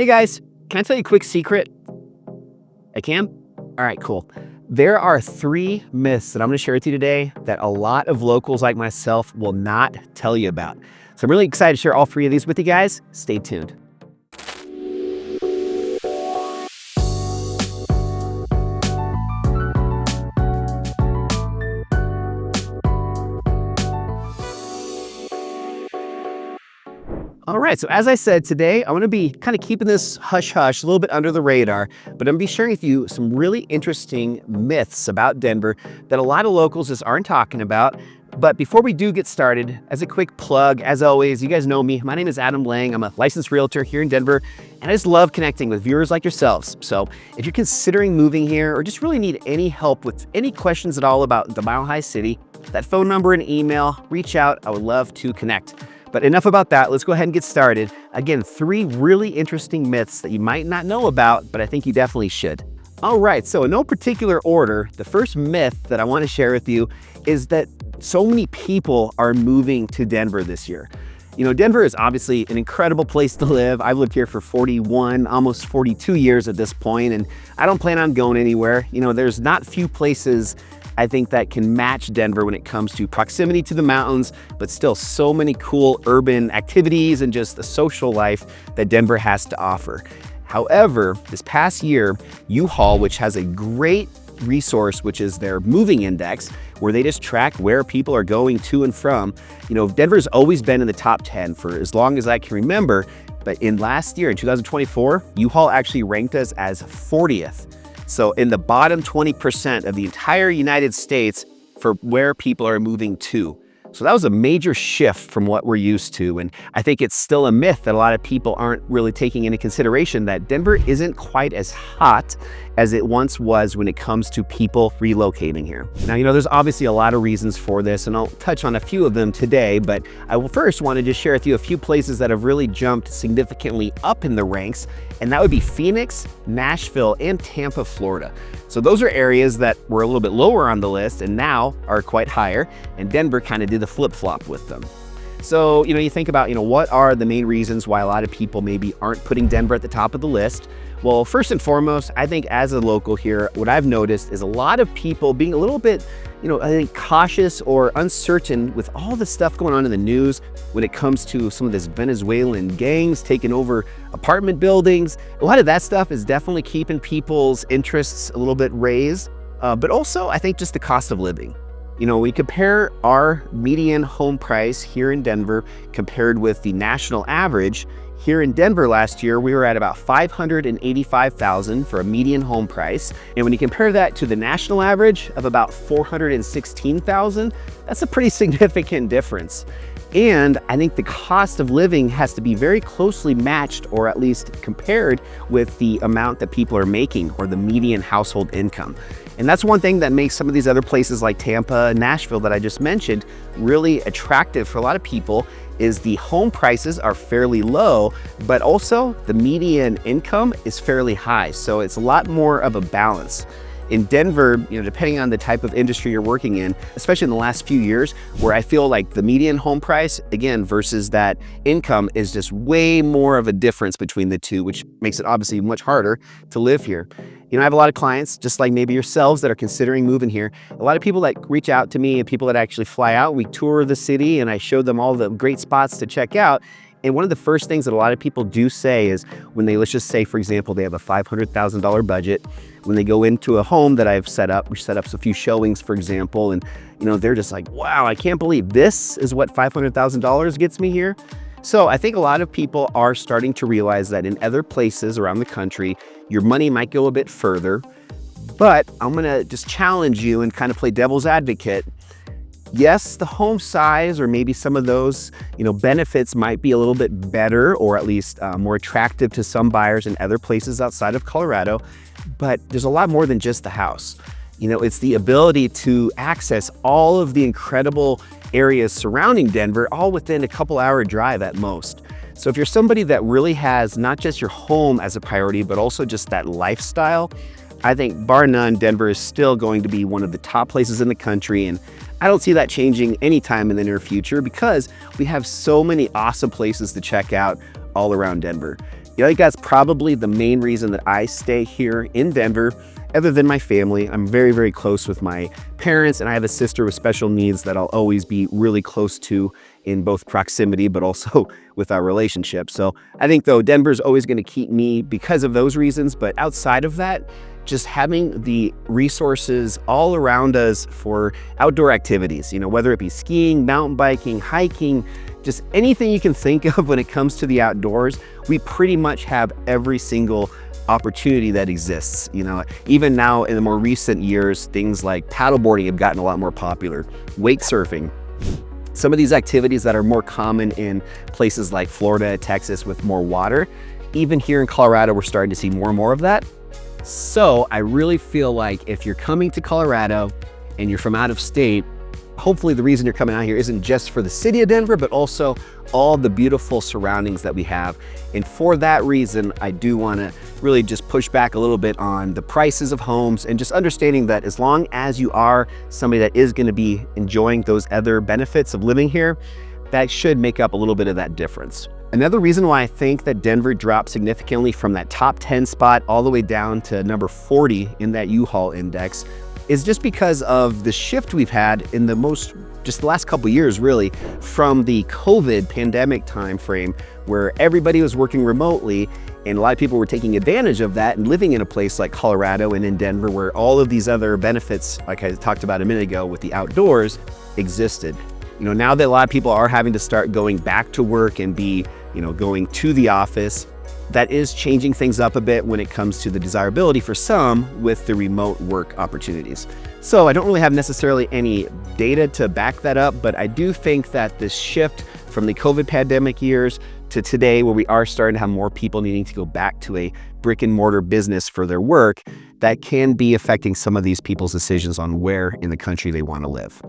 Hey guys, can I tell you a quick secret? I can? All right, cool. There are 3 myths that I'm gonna share with you today that a lot of locals like myself will not tell you about. So I'm really excited to share all 3 of these with you guys. Stay tuned. All right, so as I said today, I'm gonna be kind of keeping this hush-hush, a little bit under the radar, but I'm gonna be sharing with you some really interesting myths about Denver that a lot of locals just aren't talking about. But before we do get started, as a quick plug, as always, you guys know me. My name is Adam Lang. I'm a licensed realtor here in Denver, and I just love connecting with viewers like yourselves. So if you're considering moving here or just really need any help with any questions at all about the Mile High City, that phone number and email, reach out. I would love to connect. But enough about that, let's go ahead and get started. Again, 3 really interesting myths that you might not know about, but I think you definitely should. All right, so in no particular order, the first myth that I want to share with you is that so many people are moving to Denver this year. You know, Denver is obviously an incredible place to live. I've lived here for 41, almost 42 years at this point, and I don't plan on going anywhere. You know, there's not few places I think that can match Denver when it comes to proximity to the mountains, but still so many cool urban activities and just the social life that Denver has to offer. However, this past year, U-Haul, which has a great resource, which is their moving index, where they just track where people are going to and from. You know, Denver's always been in the top 10 for as long as I can remember, but in last year, in 2024, U-Haul actually ranked us as 40th. So in the bottom 20% of the entire United States for where people are moving to. So that was a major shift from what we're used to. And I think it's still a myth that a lot of people aren't really taking into consideration that Denver isn't quite as hot as it once was when it comes to people relocating here. Now, you know, there's obviously a lot of reasons for this, and I'll touch on a few of them today, but I will first want to just share with you a few places that have really jumped significantly up in the ranks, and that would be Phoenix, Nashville, and Tampa, Florida. So those are areas that were a little bit lower on the list and now are quite higher, and Denver kind of did the flip-flop with them. So, you know, you think about, you know, what are the main reasons why a lot of people maybe aren't putting Denver at the top of the list? Well, first and foremost, I think as a local here, what I've noticed is a lot of people being a little bit, you know, I think cautious or uncertain with all the stuff going on in the news when it comes to some of this Venezuelan gangs taking over apartment buildings. A lot of that stuff is definitely keeping people's interests a little bit raised, but also I think just the cost of living. You know, we compare our median home price here in Denver compared with the national average. Here in Denver last year, we were at about $585,000 for a median home price. And when you compare that to the national average of about $416,000, that's a pretty significant difference. And I think the cost of living has to be very closely matched or at least compared with the amount that people are making or the median household income. And that's one thing that makes some of these other places like Tampa and Nashville that I just mentioned really attractive for a lot of people is the home prices are fairly low, but also the median income is fairly high. So it's a lot more of a balance. In Denver, you know, depending on the type of industry you're working in, especially in the last few years, where I feel like the median home price, again, versus that income is just way more of a difference between the two, which makes it obviously much harder to live here. You know, I have a lot of clients, just like maybe yourselves, that are considering moving here. A lot of people that reach out to me and people that actually fly out, we tour the city and I show them all the great spots to check out. And one of the first things that a lot of people do say is when they, let's just say, for example, they have a $500,000 budget, when they go into a home that I've set up, we set up a few showings, for example, and, you know, they're just like, wow, I can't believe this is what $500,000 gets me here. So I think a lot of people are starting to realize that in other places around the country, your money might go a bit further, but I'm gonna just challenge you and kind of play devil's advocate. Yes, the home size or maybe some of those, you know, benefits might be a little bit better or at least more attractive to some buyers in other places outside of Colorado, but there's a lot more than just the house. You know, it's the ability to access all of the incredible areas surrounding Denver, all within a couple-hour drive at most. So if you're somebody that really has not just your home as a priority, but also just that lifestyle, I think bar none, Denver is still going to be one of the top places in the country. And I don't see that changing anytime in the near future because we have so many awesome places to check out all around Denver. I think that's probably the main reason that I stay here in Denver, other than my family. I'm very, very close with my parents, and I have a sister with special needs that I'll always be really close to in both proximity, but also with our relationship. So I think, though, Denver's always going to keep me because of those reasons. But outside of that, just having the resources all around us for outdoor activities, whether it be skiing, mountain biking, hiking, just anything you can think of when it comes to the outdoors, we pretty much have every single opportunity that exists. Even now in the more recent years, things like paddleboarding have gotten a lot more popular, wake surfing. Some of these activities that are more common in places like Florida, Texas with more water, even here in Colorado, we're starting to see more and more of that. So I really feel like if you're coming to Colorado and you're from out of state, hopefully the reason you're coming out here isn't just for the city of Denver, but also all the beautiful surroundings that we have. And for that reason, I do want to really just push back a little bit on the prices of homes, and just understanding that as long as you are somebody that is going to be enjoying those other benefits of living here, that should make up a little bit of that difference. Another reason why I think that Denver dropped significantly from that top 10 spot all the way down to number 40 in that U-Haul index is just because of the shift we've had in the last couple of years, really, from the COVID pandemic timeframe, where everybody was working remotely and a lot of people were taking advantage of that and living in a place like Colorado and in Denver, where all of these other benefits, like I talked about a minute ago with the outdoors, existed. Now that a lot of people are having to start going back to work and be, going to the office, that is changing things up a bit when it comes to the desirability for some with the remote work opportunities. So I don't really have necessarily any data to back that up, but I do think that this shift from the COVID pandemic years to today, where we are starting to have more people needing to go back to a brick and mortar business for their work, that can be affecting some of these people's decisions on where in the country they want to live.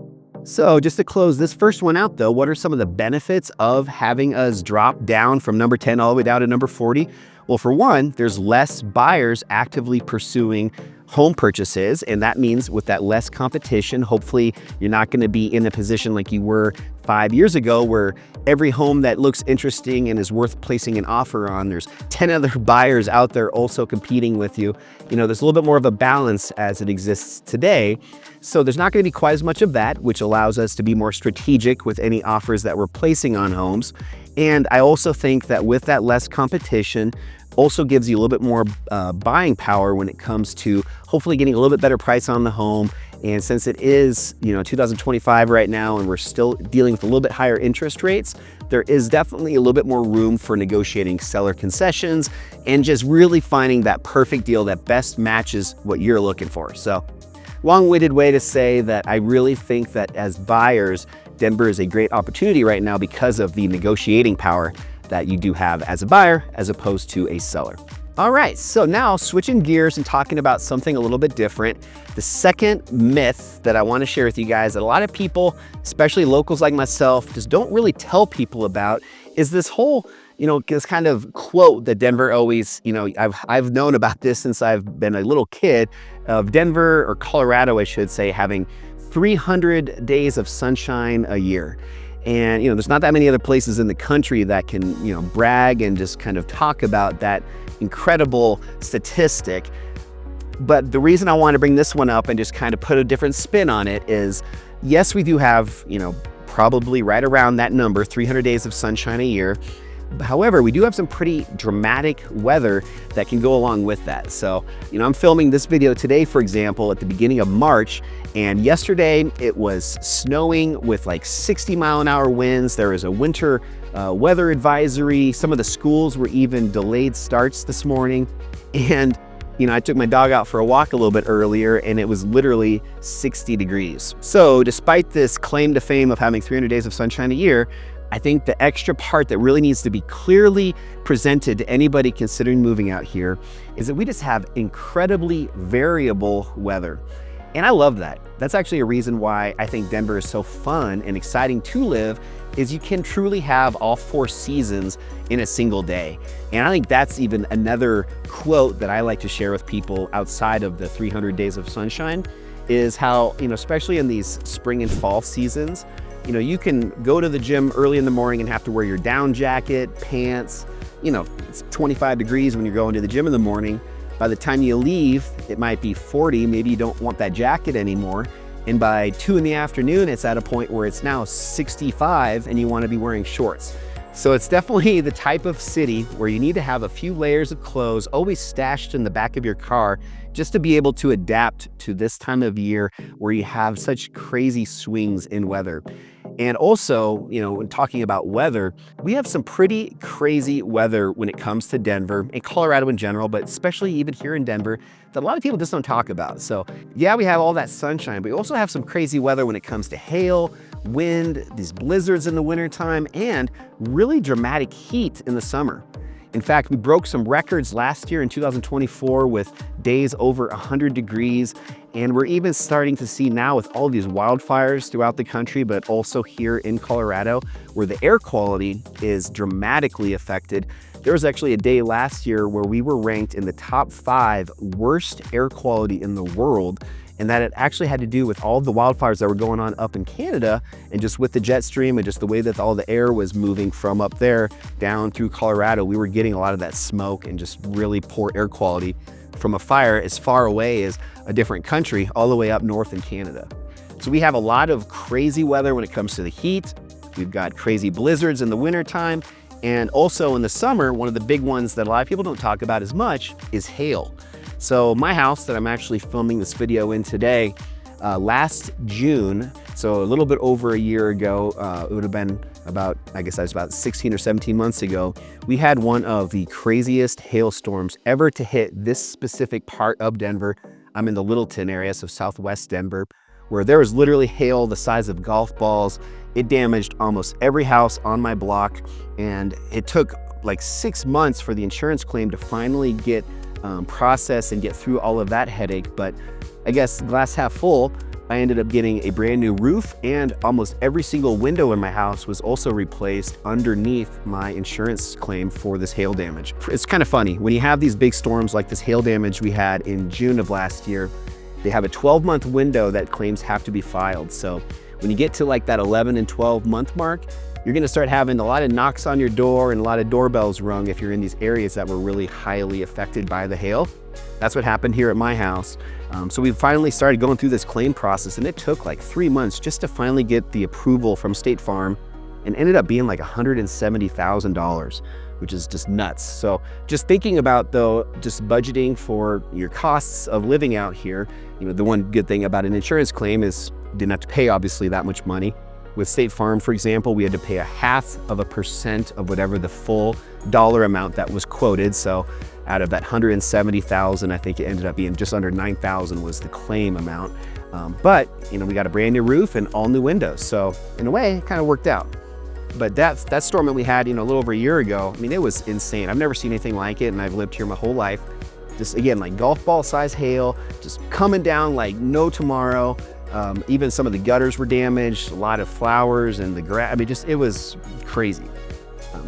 So just to close this first one out, though, what are some of the benefits of having us drop down from number 10 all the way down to number 40? Well, for one, there's less buyers actively pursuing home purchases, and that means with that less competition, hopefully you're not going to be in a position like you were 5 years ago, where every home that looks interesting and is worth placing an offer on, there's 10 other buyers out there also competing with you. There's a little bit more of a balance as it exists today. So there's not going to be quite as much of that, which allows us to be more strategic with any offers that we're placing on homes. And I also think that with that less competition, also gives you a little bit more buying power when it comes to hopefully getting a little bit better price on the home. And since it is, 2025 right now, and we're still dealing with a little bit higher interest rates, there is definitely a little bit more room for negotiating seller concessions and just really finding that perfect deal that best matches what you're looking for. So long-winded way to say that I really think that as buyers, Denver is a great opportunity right now because of the negotiating power that you do have as a buyer as opposed to a seller. All right, so now switching gears and talking about something a little bit different. The second myth that I want to share with you guys that a lot of people, especially locals like myself, just don't really tell people about is this whole, this kind of quote that Denver always, I've known about this since I've been a little kid, of Denver, or Colorado, I should say, having 300 days of sunshine a year. And, there's not that many other places in the country that can, brag and just kind of talk about that incredible statistic. But the reason I want to bring this one up and just kind of put a different spin on it is, yes, we do have, probably right around that number, 300 days of sunshine a year. However, we do have some pretty dramatic weather that can go along with that. So, I'm filming this video today, for example, at the beginning of March, and yesterday it was snowing with like 60-mile-an-hour winds. There was a winter weather advisory. Some of the schools were even delayed starts this morning. And, I took my dog out for a walk a little bit earlier, and it was literally 60 degrees. So despite this claim to fame of having 300 days of sunshine a year, I think the extra part that really needs to be clearly presented to anybody considering moving out here is that we just have incredibly variable weather. And I love that. That's actually a reason why I think Denver is so fun and exciting to live, is you can truly have all 4 seasons in a single day. And I think that's even another quote that I like to share with people outside of the 300 days of sunshine, is how, especially in these spring and fall seasons, you can go to the gym early in the morning and have to wear your down jacket, pants, it's 25 degrees when you're going to the gym in the morning. By the time you leave, it might be 40. Maybe you don't want that jacket anymore. And by 2 in the afternoon, it's at a point where it's now 65 and you want to be wearing shorts. So it's definitely the type of city where you need to have a few layers of clothes always stashed in the back of your car just to be able to adapt to this time of year where you have such crazy swings in weather. And also, when talking about weather, we have some pretty crazy weather when it comes to Denver and Colorado in general, but especially even here in Denver that a lot of people just don't talk about. So yeah, we have all that sunshine, but we also have some crazy weather when it comes to hail, wind, these blizzards in the wintertime, and really dramatic heat in the summer. In fact, we broke some records last year in 2024 with days over 100 degrees. And we're even starting to see now with all these wildfires throughout the country, but also here in Colorado, where the air quality is dramatically affected. There was actually a day last year where we were ranked in the top 5 worst air quality in the world. And that it actually had to do with all the wildfires that were going on up in Canada, and just with the jet stream and just the way that all the air was moving from up there down through Colorado, we were getting a lot of that smoke and just really poor air quality from a fire as far away as a different country, all the way up north in Canada. So we have a lot of crazy weather when it comes to the heat. We've got crazy blizzards in the wintertime. And also in the summer, one of the big ones that a lot of people don't talk about as much is hail. So my house that I'm actually filming this video in today, last June, so a little bit over a year ago, it would have been about, I guess that was about 16 or 17 months ago, we had one of the craziest hailstorms ever to hit this specific part of Denver. I'm in the Littleton area, so southwest Denver, where there was literally hail the size of golf balls. It damaged almost every house on my block, and it took like 6 months for the insurance claim to finally get processed and get through all of that headache. But I guess glass half full, I ended up getting a brand new roof, and almost every single window in my house was also replaced underneath my insurance claim for this hail damage. It's kind of funny, when you have these big storms like this hail damage we had in June of last year, they have a 12-month window that claims have to be filed. So when you get to like that 11 and 12 month mark, you're gonna start having a lot of knocks on your door and a lot of doorbells rung if you're in these areas that were really highly affected by the hail. That's what happened here at my house. So we finally started going through this claim process, and it took like 3 months just to finally get the approval from State Farm, and ended up being like $170,000, which is just nuts. So just thinking about, though, just budgeting for your costs of living out here, the one good thing about an insurance claim is you didn't have to pay obviously that much money. With State Farm, for example, we had to pay 0.5% of whatever the full dollar amount that was quoted. So out of that $170,000, I think it ended up being just under $9,000 was the claim amount. But we got a brand new roof and all new windows. So in a way, it kind of worked out. But that storm that we had, a little over a year ago, I mean, it was insane. I've never seen anything like it, and I've lived here my whole life. Just again, like golf ball size hail, just coming down like no tomorrow. Even some of the gutters were damaged, a lot of flowers and the grass. I mean, it was crazy.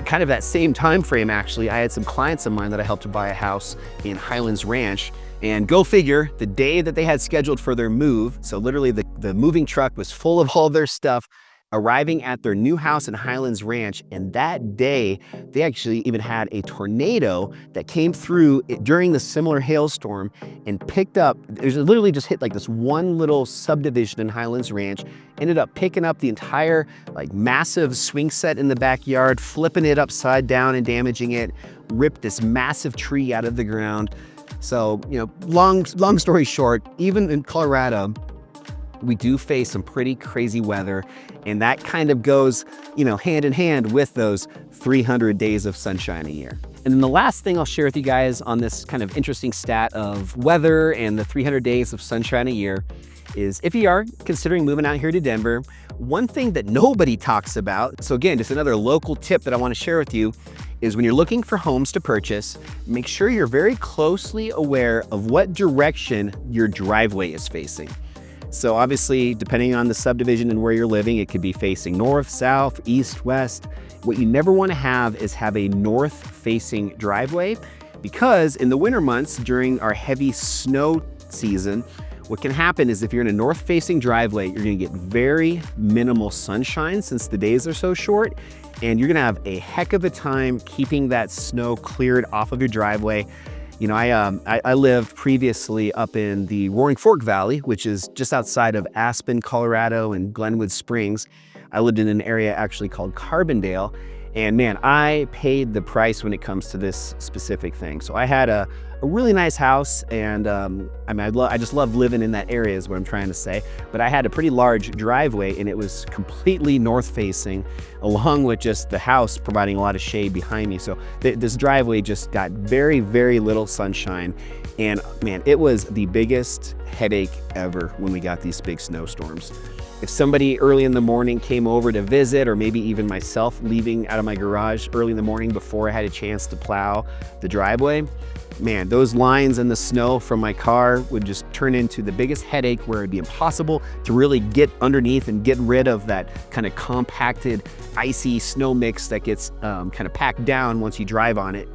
Kind of that same time frame, actually, I had some clients of mine that I helped to buy a house in Highlands Ranch. And go figure, the day that they had scheduled for their move, so literally the moving truck was full of all their stuff, arriving at their new house in Highlands Ranch. And that day, they actually even had a tornado that came through during the similar hailstorm and picked up, it literally just hit like this one little subdivision in Highlands Ranch, ended up picking up the entire like massive swing set in the backyard, flipping it upside down and damaging it, ripped this massive tree out of the ground. So, long story short, even in Colorado, we do face some pretty crazy weather, and that kind of goes, hand in hand with those 300 days of sunshine a year. And then the last thing I'll share with you guys on this kind of interesting stat of weather and the 300 days of sunshine a year is, if you are considering moving out here to Denver, one thing that nobody talks about, so again, just another local tip that I want to share with you, is when you're looking for homes to purchase, make sure you're very closely aware of what direction your driveway is facing. So obviously, depending on the subdivision and where you're living, it could be facing north, south, east, west. What you never want to have is have a north-facing driveway, because in the winter months during our heavy snow season, what can happen is if you're in a north-facing driveway, you're gonna get very minimal sunshine since the days are so short, and you're gonna have a heck of a time keeping that snow cleared off of your driveway. You know, I lived previously up in the Roaring Fork Valley, which is just outside of Aspen, Colorado, and Glenwood Springs. I lived in an area actually called Carbondale, and man, I paid the price when it comes to this specific thing. So I had a really nice house, and I mean, I just love living in that area is what I'm trying to say. But I had a pretty large driveway, and it was completely north-facing, along with just the house providing a lot of shade behind me. So this driveway just got very, very little sunshine. And man, it was the biggest headache ever when we got these big snowstorms. If somebody early in the morning came over to visit, or maybe even myself leaving out of my garage early in the morning before I had a chance to plow the driveway, man, those lines in the snow from my car would just turn into the biggest headache, where it'd be impossible to really get underneath and get rid of that kind of compacted, icy snow mix that gets kind of packed down once you drive on it.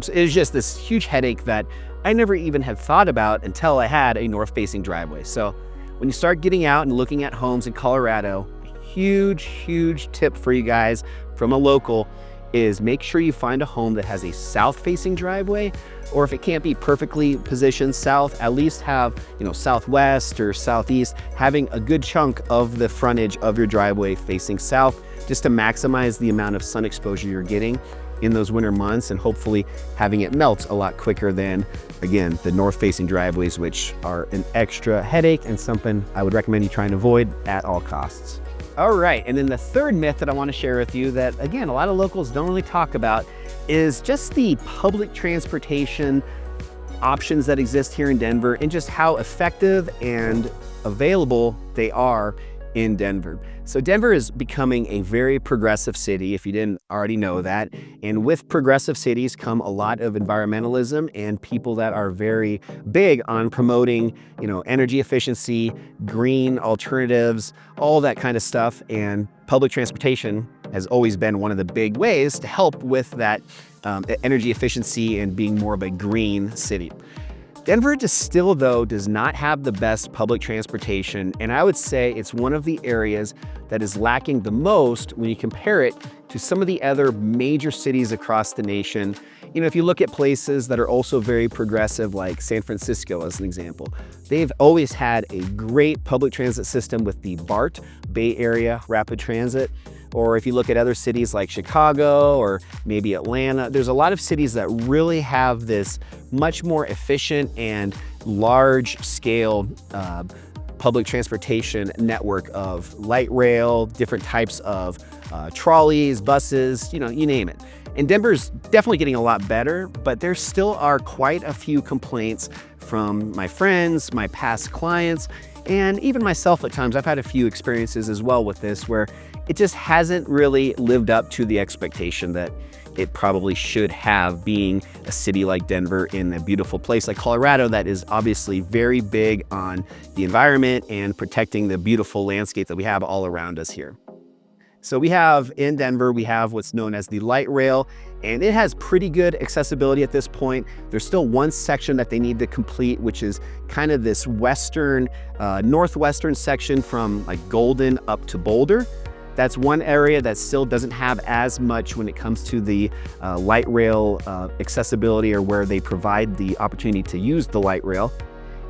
So it was just this huge headache that I never even had thought about until I had a north-facing driveway. So when you start getting out and looking at homes in Colorado, a huge tip for you guys from a local is make sure you find a home that has a south-facing driveway, or if it can't be perfectly positioned south, at least have, you know, southwest or southeast, having a good chunk of the frontage of your driveway facing south, just to maximize the amount of sun exposure you're getting in those winter months, and hopefully having it melt a lot quicker than, again, the north-facing driveways, which are an extra headache and something I would recommend you try and avoid at all costs. All right, and then the third myth that I want to share with you that, again, a lot of locals don't really talk about is just the public transportation options that exist here in Denver, and just how effective and available they are in Denver. So Denver is becoming a very progressive city, if you didn't already know that. And with progressive cities come a lot of environmentalism and people that are very big on promoting, you know, energy efficiency, green alternatives, all that kind of stuff. And public transportation has always been one of the big ways to help with that energy efficiency and being more of a green city. Denver just still, though, does not have the best public transportation, and I would say it's one of the areas that is lacking the most when you compare it to some of the other major cities across the nation. You know, if you look at places that are also very progressive, like San Francisco as an example, they've always had a great public transit system with the BART, Bay Area Rapid Transit. Or if you look at other cities like Chicago or maybe Atlanta, there's a lot of cities that really have this much more efficient and large scale public transportation network of light rail, different types of trolleys, buses, you know, you name it. And Denver's definitely getting a lot better, but there still are quite a few complaints from my friends, my past clients, and even myself at times. I've had a few experiences as well with this, where it just hasn't really lived up to the expectation that it probably should have, being a city like Denver in a beautiful place like Colorado that is obviously very big on the environment and protecting the beautiful landscape that we have all around us here. So we have in Denver, we have what's known as the light rail, and it has pretty good accessibility at this point. There's still one section that they need to complete, which is kind of this western, northwestern section from like Golden up to Boulder. That's one area that still doesn't have as much when it comes to the light rail accessibility, or where they provide the opportunity to use the light rail.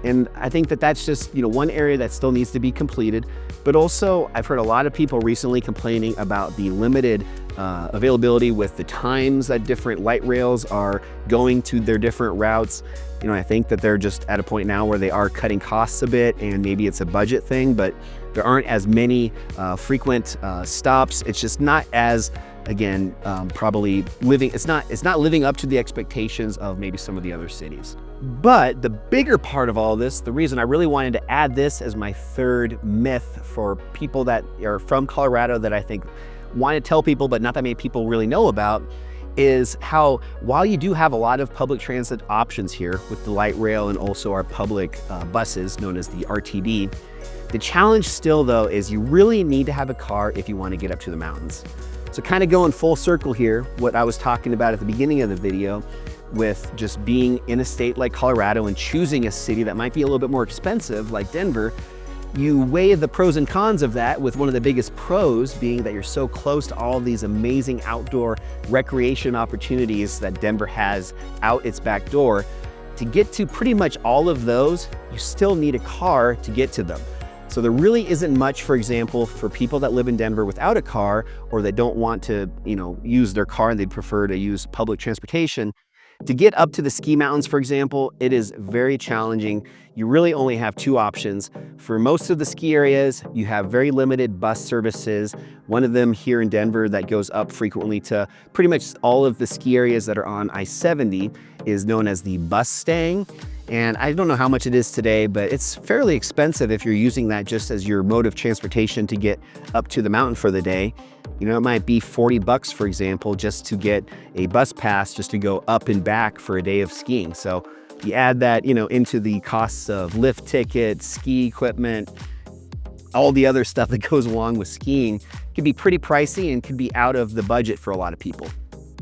And I think that that's just, you know, one area that still needs to be completed. But also, I've heard a lot of people recently complaining about the limited availability with the times that different light rails are going to their different routes. You know, I think that they're just at a point now where they are cutting costs a bit, and maybe it's a budget thing, but there aren't as many frequent stops. It's just not as, again, probably it's not living up to the expectations of maybe some of the other cities. But the bigger part of all this, the reason I really wanted to add this as my third myth for people that are from Colorado that I think want to tell people, but not that many people really know about, is how, while you do have a lot of public transit options here with the light rail and also our public buses known as the RTD, the challenge still, though, is you really need to have a car if you want to get up to the mountains. So kind of going full circle here, what I was talking about at the beginning of the video, with just being in a state like Colorado and choosing a city that might be a little bit more expensive like Denver, you weigh the pros and cons of that, with one of the biggest pros being that you're so close to all of these amazing outdoor recreation opportunities that Denver has out its back door. To get to pretty much all of those, you still need a car to get to them. So there really isn't much, for example, for people that live in Denver without a car, or that don't want to, use their car and they'd prefer to use public transportation. To get up to the ski mountains, for example, it is very challenging. You really only have two options. For most of the ski areas, you have very limited bus services. One of them here in Denver that goes up frequently to pretty much all of the ski areas that are on I-70 is known as the Bus-Stang. And I don't know how much it is today, but it's fairly expensive if you're using that just as your mode of transportation to get up to the mountain for the day. It might be 40 bucks, for example, just to get a bus pass just to go up and back for a day of skiing. So you add that, into the costs of lift tickets, ski equipment, all the other stuff that goes along with skiing. It can be pretty pricey and can be out of the budget for a lot of people.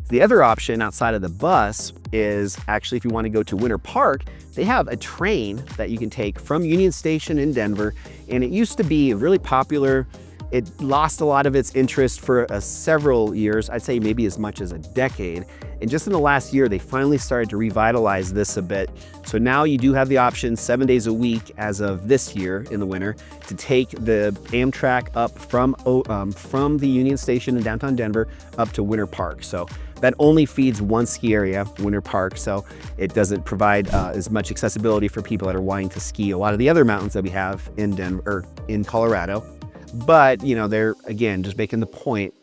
The other option outside of the bus is actually, if you want to go to Winter Park, they have a train that you can take from Union Station in Denver. And it used to be really popular. It lost a lot of its interest for several years, I'd say maybe as much as a decade. And just in the last year, they finally started to revitalize this a bit. So now you do have the option 7 days a week as of this year in the winter to take the Amtrak up from the Union Station in downtown Denver up to Winter Park. So that only feeds one ski area, Winter Park, so it doesn't provide as much accessibility for people that are wanting to ski a lot of the other mountains that we have in Denver, in Colorado. But, they're, again, just making the point,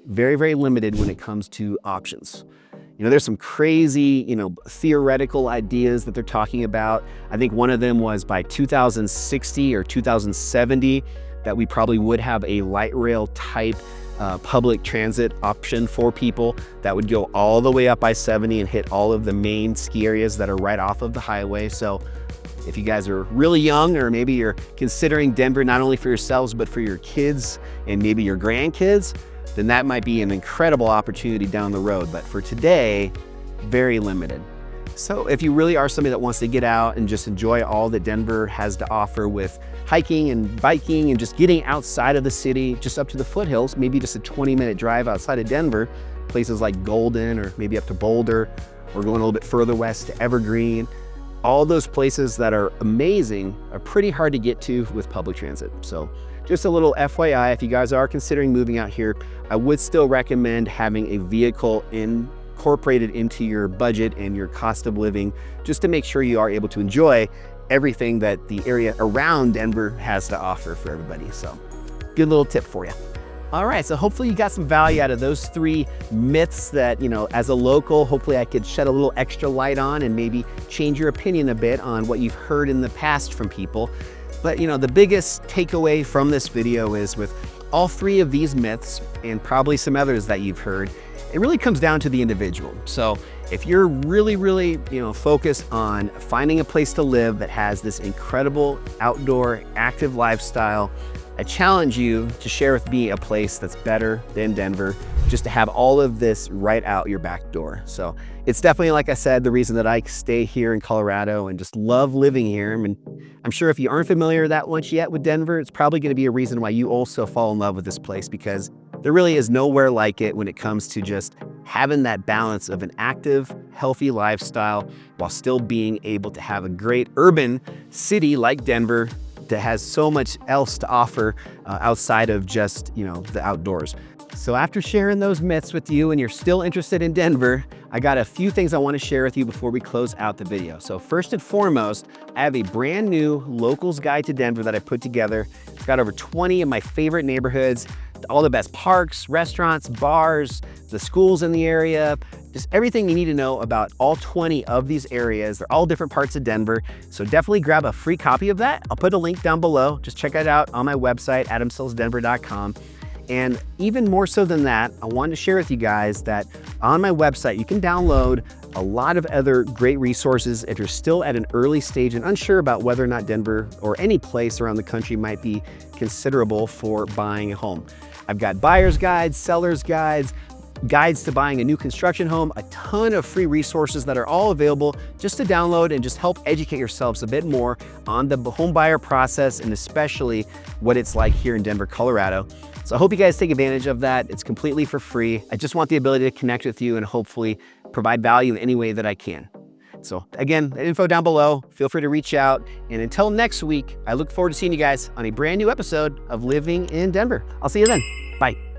very, very limited when it comes to options. There's some crazy, theoretical ideas that they're talking about. I think one of them was by 2060 or 2070 that we probably would have a light rail type public transit option for people that would go all the way up I-70 and hit all of the main ski areas that are right off of the highway. So if you guys are really young, or maybe you're considering Denver not only for yourselves, but for your kids and maybe your grandkids, then that might be an incredible opportunity down the road. But for today, very limited. So if you really are somebody that wants to get out and just enjoy all that Denver has to offer with hiking and biking and just getting outside of the city, just up to the foothills, maybe just a 20-minute drive outside of Denver, places like Golden or maybe up to Boulder, or going a little bit further west to Evergreen, all those places that are amazing are pretty hard to get to with public transit. So just a little FYI, if you guys are considering moving out here, I would still recommend having a vehicle incorporated into your budget and your cost of living, just to make sure you are able to enjoy everything that the area around Denver has to offer for everybody. So good little tip for you. All right, so hopefully you got some value out of those 3 myths that, as a local, hopefully I could shed a little extra light on and maybe change your opinion a bit on what you've heard in the past from people. But the biggest takeaway from this video is, with all 3 of these myths and probably some others that you've heard, it really comes down to the individual. So if you're really, really, focused on finding a place to live that has this incredible outdoor active lifestyle, I challenge you to share with me a place that's better than Denver, just to have all of this right out your back door. So it's definitely, like I said, the reason that I stay here in Colorado and just love living here. And I'm sure if you aren't familiar that much yet with Denver, it's probably going to be a reason why you also fall in love with this place, because there really is nowhere like it when it comes to just having that balance of an active, healthy lifestyle while still being able to have a great urban city like Denver that has so much else to offer outside of just, the outdoors. So after sharing those myths with you and you're still interested in Denver, I got a few things I want to share with you before we close out the video. So first and foremost, I have a brand new locals guide to Denver that I put together. It's got over 20 of my favorite neighborhoods, all the best parks, restaurants, bars, the schools in the area, just everything you need to know about all 20 of these areas. They're all different parts of Denver. So definitely grab a free copy of that. I'll put a link down below. Just check it out on my website, adamsellsdenver.com. And even more so than that, I wanted to share with you guys that on my website, you can download a lot of other great resources if you're still at an early stage and unsure about whether or not Denver or any place around the country might be considerable for buying a home. I've got buyer's guides, seller's guides, guides to buying a new construction home, a ton of free resources that are all available just to download and just help educate yourselves a bit more on the home buyer process and especially what it's like here in Denver, Colorado. So I hope you guys take advantage of that. It's completely for free. I just want the ability to connect with you and hopefully provide value in any way that I can. So again, the info down below, feel free to reach out. And until next week, I look forward to seeing you guys on a brand new episode of Living in Denver. I'll see you then. Bye.